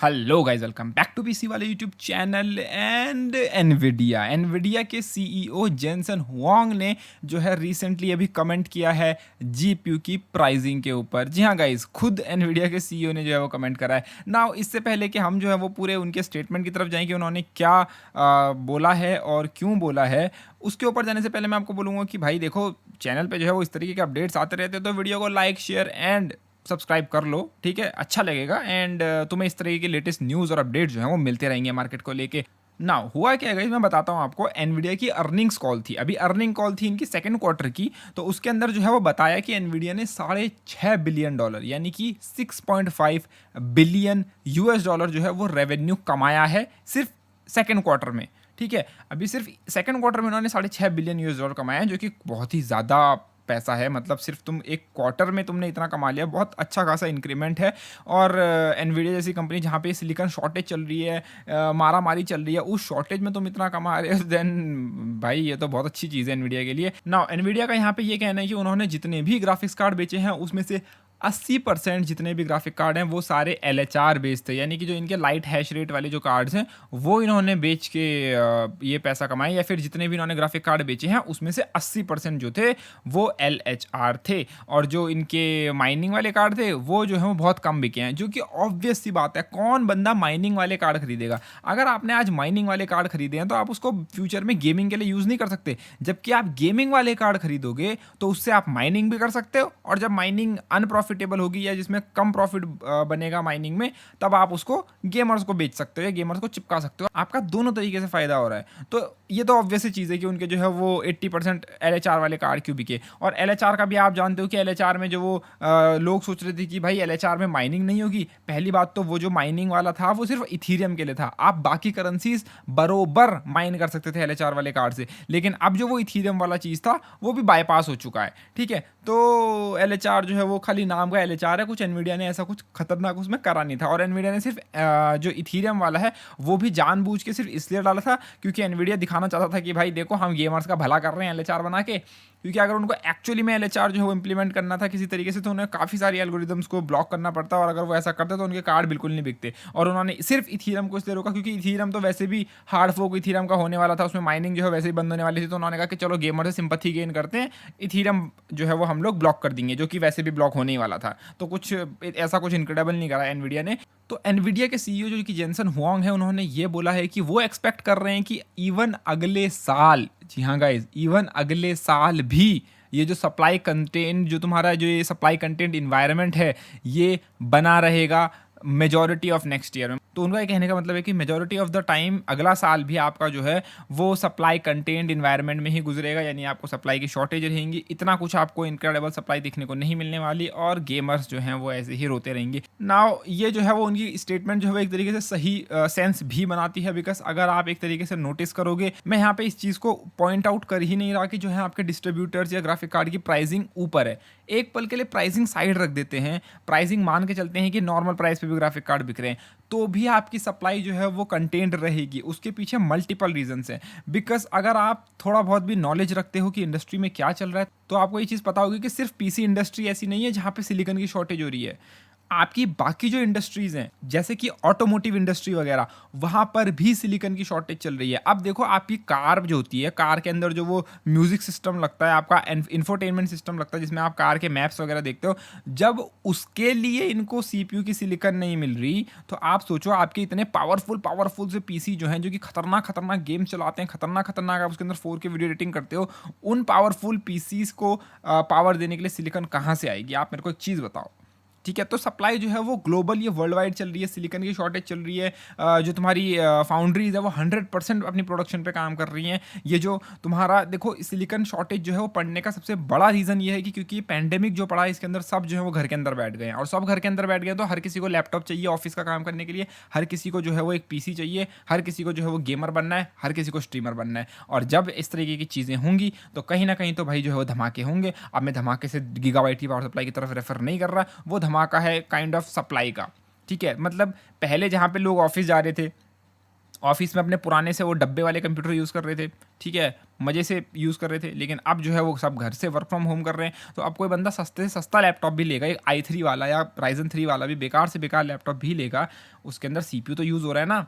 Hello guys, welcome back to PC वाले YouTube channel and Nvidia के CEO Jensen Huang ने जो है रिसेंटली अभी कमेंट किया है जीपीयू की प्राइसिंग के ऊपर। जी हाँ गाइस, खुद एनविडिया के सीईओ ने जो है वो कमेंट करा है ना। इससे पहले कि हम जो है वो पूरे उनके स्टेटमेंट की तरफ जाएं कि उन्होंने क्या बोला है और क्यों बोला है, उसके ऊपर जाने से पहले मैं आपको बोलूँगा कि भाई देखो, चैनल पे जो है वो इस तरीके के अपडेट्स आते रहते हैं, तो वीडियो को लाइक शेयर एंड सब्सक्राइब कर लो, ठीक है, अच्छा लगेगा। एंड तुम्हें इस तरीके के लेटेस्ट न्यूज़ और अपडेट जो है वो मिलते रहेंगे मार्केट को लेके। ना हुआ क्या है, मैं बताता हूँ आपको। एनवीडिया की अर्निंग्स कॉल थी, अभी अर्निंग कॉल थी इनकी सेकंड क्वार्टर की। तो उसके अंदर जो है वो बताया कि एनवीडिया ने $6.5 बिलियन यानी कि 6.5 बिलियन यूएस डॉलर जो है वो रेवेन्यू कमाया है सिर्फ सेकंड क्वार्टर में। ठीक है, अभी सिर्फ सेकंड क्वार्टर में उन्होंने $6.5 बिलियन यूएस डॉलर कमाया है, जो कि बहुत ही ज़्यादा पैसा है। मतलब सिर्फ तुम एक क्वार्टर में तुमने इतना कमा लिया, बहुत अच्छा खासा इंक्रीमेंट है। और एनवीडिया जैसी कंपनी जहाँ पे सिलिकॉन शॉर्टेज चल रही है, मारा मारी चल रही है, उस शॉर्टेज में तुम इतना कमा रहे हो, देन भाई ये तो बहुत अच्छी चीज़ है एनवीडिया के लिए। ना एनवीडिया का यहाँ पे ये कहना है कि उन्होंने जितने भी ग्राफिक्स कार्ड बेचे हैं उसमें से 80% जितने भी ग्राफिक कार्ड हैं वो सारे LHR बेस्ड थे, यानी कि जो इनके लाइट हैश रेट वाले जो कार्ड्स हैं वो इन्होंने बेच के ये पैसा कमाए। या फिर जितने भी इन्होंने ग्राफिक कार्ड बेचे हैं उसमें से 80% जो थे वो LHR थे। और जो इनके माइनिंग वाले कार्ड थे वो जो है वो बहुत कम बिके हैं, जो कि ऑब्वियस सी बात है, कौन बंदा माइनिंग वाले कार्ड खरीदेगा। अगर आपने आज माइनिंग वाले कार्ड खरीदे हैं तो आप उसको फ्यूचर में गेमिंग के लिए यूज़ नहीं कर सकते, जबकि आप गेमिंग वाले कार्ड खरीदोगे तो उससे आप माइनिंग भी कर सकते हो। और जब माइनिंग अनप्रॉफिटेबल होगी या जिसमें कम प्रॉफिट बनेगा माइनिंग में, तब आप उसको गेमर्स को बेच सकते हो या गेमर्स को चिपका सकते हो। आपका दोनों तरीके से फायदा हो रहा है। तो ये तो ऑब्वियस चीज़ है कि उनके जो है वो 80% LHR वाले कार्ड क्यों बिके। और LHR का भी आप जानते हो कि LHR में जो वो लोग सोच रहे थे कि भाई LHR में माइनिंग नहीं होगी। पहली बात तो वो जो माइनिंग वाला था वो सिर्फ इथीरियम के लिए था, आप बाकी करेंसीज बरोबर माइन कर सकते थे LHR वाले कार्ड से। लेकिन अब जो वो इथीरियम वाला चीज़ था वो भी बाईपास हो चुका है। ठीक है, तो LHR जो है वो खाली नाम का LHR है, कुछ एनवीडिया ने ऐसा कुछ खतरनाक उसमें करा नहीं था। और एनवीडिया ने सिर्फ जो इथीरियम वाला है वो भी जानबूझ के सिर्फ इसलिए डाला था क्योंकि एनवीडिया दिखाना चाहता था कि भाई देखो हम गेमर्स का भला कर रहे हैं LHR बना के। क्योंकि अगर उनको एक्चुअली में LHR जो है वो इंप्लीमेंट करना था किसी तरीके से, तो उन्हें काफ़ी सारी एल्गोरिदम्स को ब्लॉक करना पड़ता, और अगर वो ऐसा करते तो उनके कार्ड बिल्कुल नहीं बिकते। और उन्होंने सिर्फ इथीरियम को इसलिए रोका क्योंकि इथीरियम तो वैसे भी हार्ड फोक इथीरियम का होने वाला था, उसमें माइनिंग जो है वैसे ही बंद होने वाली थी। तो उन्होंने कहा कि चलो गेमर से सिंपैथी गेन करते हैं, इथीरियम जो है वो हम लोग ब्लॉक कर देंगे, जो कि वैसे भी ब्लॉक होने ही वाला था। तो कुछ ऐसा कुछ इनक्रेडिबल नहीं करा एनवीडिया ने। तो एनवीडिया के सीईओ जो कि जेनसन हुआंग है, उन्होंने ये बोला है कि वो एक्सपेक्ट कर रहे हैं कि इवन अगले साल, जी हाँ गाइज, इवन अगले साल भी ये जो सप्लाई कंटेंट, जो तुम्हारा जो ये सप्लाई कंटेंट इन्वायरमेंट है, ये बना रहेगा मेजॉरिटी ऑफ नेक्स्ट ईयर में। तो उनका ये कहने का मतलब है कि मेजॉरिटी ऑफ द टाइम अगला साल भी आपका जो है वो सप्लाई कंटेंट इन्वायरमेंट में ही गुजरेगा, यानी आपको सप्लाई की शॉर्टेज रहेंगी। इतना कुछ आपको इनक्रेडिबल सप्लाई देखने को नहीं मिलने वाली, और गेमर्स जो हैं वो ऐसे ही रोते रहेंगे। नाउ ये जो है वो उनकी स्टेटमेंट जो है वो एक तरीके से सही सेंस भी बनाती है, बिकॉज अगर आप एक तरीके से नोटिस करोगे, मैं यहाँ पे इस चीज़ को पॉइंट आउट कर ही नहीं रहा कि जो है आपके डिस्ट्रीब्यूटर्स या ग्राफिक कार्ड की प्राइसिंग ऊपर है। एक पल के लिए प्राइसिंग साइड रख देते हैं, प्राइसिंग मान के चलते हैं कि नॉर्मल प्राइस पे भी ग्राफिक कार्ड बिक रहे हैं, तो भी आपकी सप्लाई जो है वो कंटेंट रहेगी। उसके पीछे मल्टीपल रीजंस हैं। बिकॉज अगर आप थोड़ा बहुत भी नॉलेज रखते हो कि इंडस्ट्री में क्या चल रहा है, तो आपको ये चीज़ पता होगी कि सिर्फ पीसी इंडस्ट्री ऐसी नहीं है जहाँ पे सिलिकॉन की शॉर्टेज हो रही है। आपकी बाकी जो इंडस्ट्रीज हैं जैसे कि ऑटोमोटिव इंडस्ट्री वगैरह, वहाँ पर भी सिलिकॉन की शॉर्टेज चल रही है। अब देखो, आपकी कार जो होती है, कार के अंदर जो वो म्यूजिक सिस्टम लगता है, आपका इंफोटेनमेंट सिस्टम लगता है जिसमें आप कार के मैप्स वगैरह देखते हो, जब उसके लिए इनको CPU की सिलिकॉन नहीं मिल रही, तो आप सोचो आपके इतने पावरफुल से PC जो हैं, जो कि खतरनाक खतरनाक गेम चलाते हैं, खतरनाक आप उसके अंदर 4K वीडियो एडिटिंग करते हो, उन पावरफुल PCs को पावर देने के लिए सिलिकॉन कहाँ से आएगी? आप मेरे को एक चीज़ बताओ। ठीक है, तो सप्लाई जो है वो ग्लोबल, ये वर्ल्ड वाइड चल रही है, सिलिकॉन की शॉर्टेज चल रही है। जो तुम्हारी फाउंड्रीज है वो 100% अपनी प्रोडक्शन पे काम कर रही हैं। ये जो तुम्हारा देखो, सिलिकॉन शॉर्टेज जो है वो पड़ने का सबसे बड़ा रीज़न ये है कि क्योंकि पैंडेमिक जो पड़ा है इसके अंदर सब जो है वो घर के अंदर बैठ गए हैं, और सब घर के अंदर बैठ गए तो हर किसी को लैपटॉप चाहिए ऑफिस का काम करने के लिए, हर किसी को जो है वो एक PC चाहिए, हर किसी को जो है वो गेमर बनना है, हर किसी को स्ट्रीमर बनना है। और जब इस तरीके की चीज़ें होंगी तो कहीं ना कहीं तो भाई जो है वो धमाके होंगे। अब मैं धमाके से गीगाबाइट की पावर सप्लाई की तरफ रेफर नहीं कर रहा, वो धमाका है काइंड ऑफ सप्लाई का। ठीक है, मतलब पहले जहाँ पे लोग ऑफिस जा रहे थे ऑफिस में अपने पुराने से वो डब्बे वाले कंप्यूटर यूज़ कर रहे थे, ठीक है, मज़े से यूज़ कर रहे थे, लेकिन अब जो है वो सब घर से वर्क फ्रॉम होम कर रहे हैं। तो अब कोई बंदा सस्ते से सस्ता लैपटॉप भी लेगा, एक i3 वाला या Ryzen 3 वाला भी बेकार से बेकार लैपटॉप भी लेगा, उसके अंदर CPU तो यूज़ हो रहा है ना।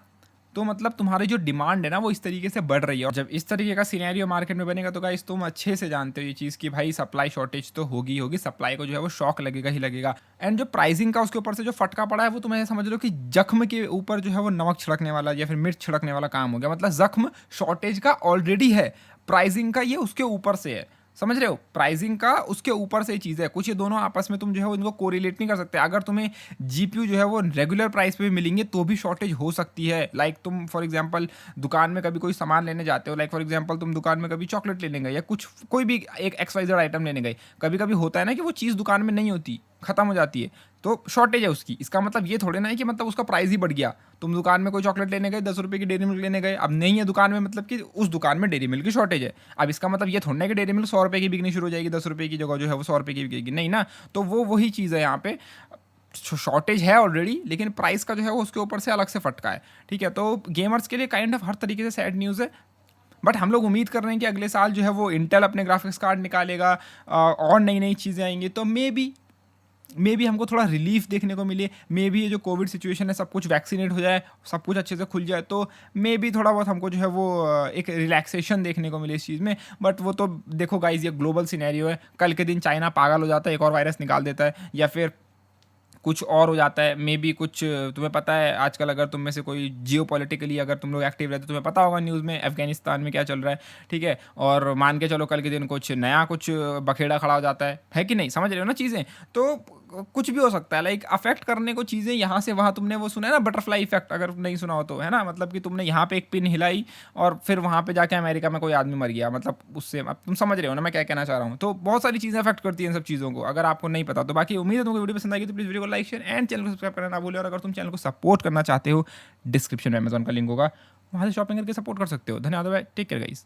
तो मतलब तुम्हारी जो डिमांड है ना वो इस तरीके से बढ़ रही है, और जब इस तरीके का सिनेरियो मार्केट में बनेगा तो गाइस तुम अच्छे से जानते हो ये चीज़ कि भाई सप्लाई शॉर्टेज तो होगी ही होगी, सप्लाई को जो है वो शॉक लगेगा ही लगेगा। एंड जो प्राइसिंग का उसके ऊपर से जो फटका पड़ा है वो तुम ऐसे समझ लो कि जख्म के ऊपर जो है वो नमक छिड़कने वाला या फिर मिर्च छिड़कने वाला काम हो गया। मतलब जख्म शॉर्टेज का ऑलरेडी है, प्राइसिंग का ये उसके ऊपर से है, समझ रहे हो, प्राइसिंग का उसके ऊपर से चीज़ है। कुछ ये दोनों आपस में तुम जो है वो इनको कोरिलेट नहीं कर सकते। अगर तुम्हें जीपीयू जो है वो रेगुलर प्राइस पे भी मिलेंगे तो भी शॉर्टेज हो सकती है। लाइक तुम फॉर एग्जांपल दुकान में कभी कोई सामान लेने जाते हो, लाइक फॉर एग्जांपल तुम दुकान में कभी चॉकलेट लेने गए या कुछ कोई भी एक XYZ आइटम लेने गए, कभी कभी होता है ना कि वो चीज़ दुकान में नहीं होती, खत्म हो जाती है, तो शॉर्टेज है उसकी। इसका मतलब ये थोड़े ना है कि मतलब उसका प्राइस ही बढ़ गया। तुम दुकान में कोई चॉकलेट लेने गए, 10 रुपये की डेयरी मिल्क लेने गए, अब नहीं है दुकान में, मतलब कि उस दुकान में डेयरी मिल्क की शॉर्टेज है। अब इसका मतलब ये थोड़ा ना कि डेयरी मिल्क 100 रुपये की बिकनी शुरू हो जाएगी, 10 रुपये की जगह जो है वो 100 रुपये की बिकेगी, नहीं ना। तो वो वही चीज़ है यहाँ पे, शॉर्टेज है ऑलरेडी, लेकिन प्राइस का जो है वो उसके ऊपर से अलग से फटका है, ठीक है। तो गेमर्स के लिए काइंड ऑफ हर तरीके से सैड न्यूज़ है। बट हम लोग उम्मीद कर रहे हैं कि अगले साल जो है वो इंटेल अपने ग्राफिक्स कार्ड निकालेगा, और नई नई चीज़ें आएंगी, तो मे बी हमको थोड़ा रिलीफ देखने को मिले। मे बी ये जो कोविड सिचुएशन है सब कुछ वैक्सीनेट हो जाए, सब कुछ अच्छे से खुल जाए, तो मे बी थोड़ा बहुत हमको जो है वो एक रिलैक्सेशन देखने को मिले इस चीज़ में। बट वो तो देखो गाइज, ये ग्लोबल सिनेरियो है, कल के दिन चाइना पागल हो जाता है, एक और वायरस निकाल देता है, या फिर कुछ और हो जाता है, मे बी कुछ। तुम्हें पता है आजकल अगर तुम में से कोई जियो पॉलिटिकली अगर तुम लोग एक्टिव रहते हो, तुम्हें पता होगा न्यूज़ में अफगानिस्तान में क्या चल रहा है, ठीक है। और मान के चलो कल के दिन कुछ नया कुछ बखेड़ा खड़ा हो जाता है कि नहीं, समझ रहे हो ना चीज़ें। तो कुछ भी हो सकता है, लाइक अफेक्ट करने को चीज़ें यहाँ से वहाँ। तुमने वो सुना है ना बटरफ्लाई इफेक्ट, अगर नहीं सुना हो तो, है ना, मतलब कि तुमने यहाँ पे एक पिन हिलाई और फिर वहाँ पे जाके अमेरिका में कोई आदमी मर गया, मतलब उससे अब तुम समझ रहे हो ना मैं क्या कहना चाह रहा हूँ। तो बहुत सारी चीज़ें अफेक्ट करती हैं इन सब चीज़ों को, अगर आपको नहीं पता तो। बाकी उम्मीद है तुमको वीडियो पसंद आएगी, तो प्लीज़ वीडियो को लाइक शेयर एंड चैनल को सब्सक्राइब करना ना भूलें। और अगर तुम चैनल को सपोर्ट करना चाहते हो, डिस्क्रिप्शन में अमेजोन का लिंक होगा, वहाँ से शॉपिंग करके सपोर्ट कर सकते हो। धन्यवाद, टेक केयर गाइस।